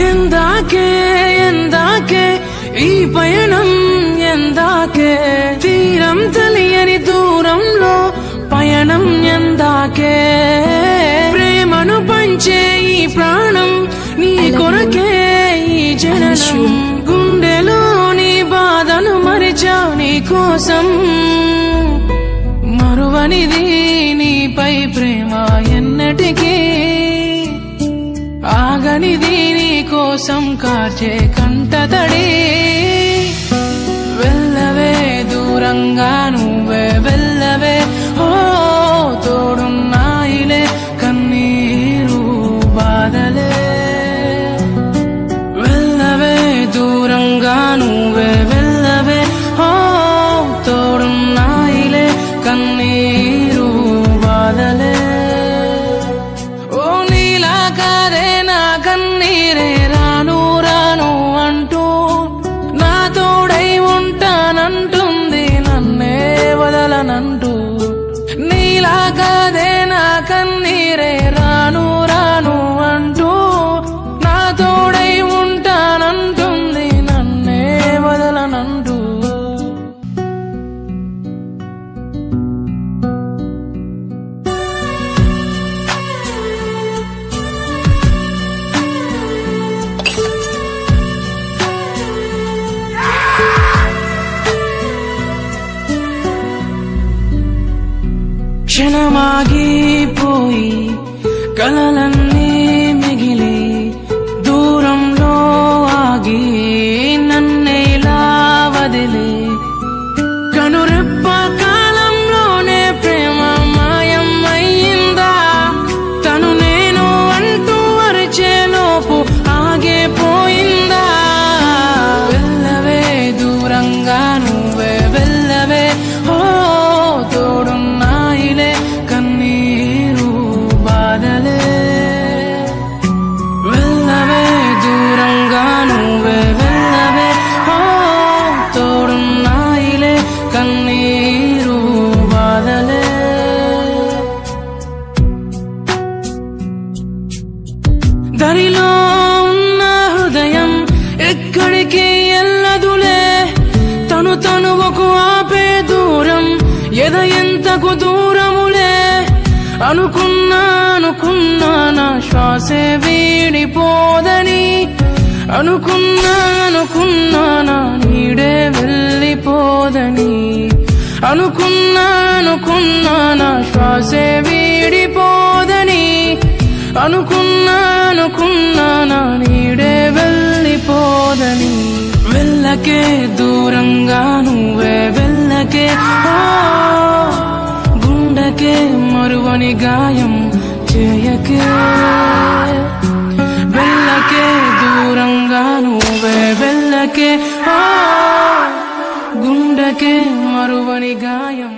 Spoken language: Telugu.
ఎందాకే ఎందాకే ఈ పయనం ఎందాకే తీరం తెలియని దూరంలో పయనం ఎందాకే ప్రేమను పంచే ఈ ప్రాణం నీ కొరకే ఈ జననం గుండెలోని బాధను మరిచా నీ కోసం మరువనిది నీపై ప్రేమ ఎన్నటికీ ఆగనిది నీ కోసం కార్చే కంటతడి వెళ్ళవే దూరంగా నువ్వే వెళ్ళవే ఓ తోడున్నాయిలే కన్నీరు బాధలే వెళ్ళవే దూరంగా నువ్వే వెళ్ళవే ఓ తోడున్నాయిలే కన్నీరు బాధలే ఓ నీలా కాదే నా కన్నీరే రాను రాను అంటూ నా తోడై ఉంటానంటుంది నన్నే వదలనంటూ నీలా కాదే నా కన్నీరే రాను రాను అంటూ నా తోడై ఉంటానంటుంది నన్నే వదలనంటూ క్షణమాగిపోయి కలలన్నీ మిగిలి దూరంలో ఆగి నన్నేలా వదిలి కనురెప్ప కాలంలోనే ప్రేమ మాయం అయ్యిందా తను నేను అంటూ అరిచేలోపు ఆగిపోయిందా వెళ్ళవే దూరంగా నువ్వే వెళ్ళవే ఓ తోడున్నాయిలే కన్నీరు బాధలే వెళ్ళవే దూరంగా నువ్వే వెళ్ళవే ఓ తోడున్నాయిలే కన్నీరు బాధలే దరిలో ఉన్న హృదయం ఎక్కడికి ఎల్లదులే తను తనువకు ఆపే దూరం ఎద ఎంతకు దూరములే అనుకున్నా నా శ్వాసే వీడిపోదని అనుకున్నా నా నీడే వెళ్ళిపోదని అనుకున్నా నా శ్వాసే వీడిపోదని అనుకున్నా నా నీడే వెళ్ళిపోదని వెళ్ళకే దూరంగా నువ్వే వెళ్ళకే ఓ గుండెకే మరువని గాయం చేయకే వెళ్ళకే దూరంగా నువ్వే వెళ్ళకే ఓ గుండెకే మరువని గాయం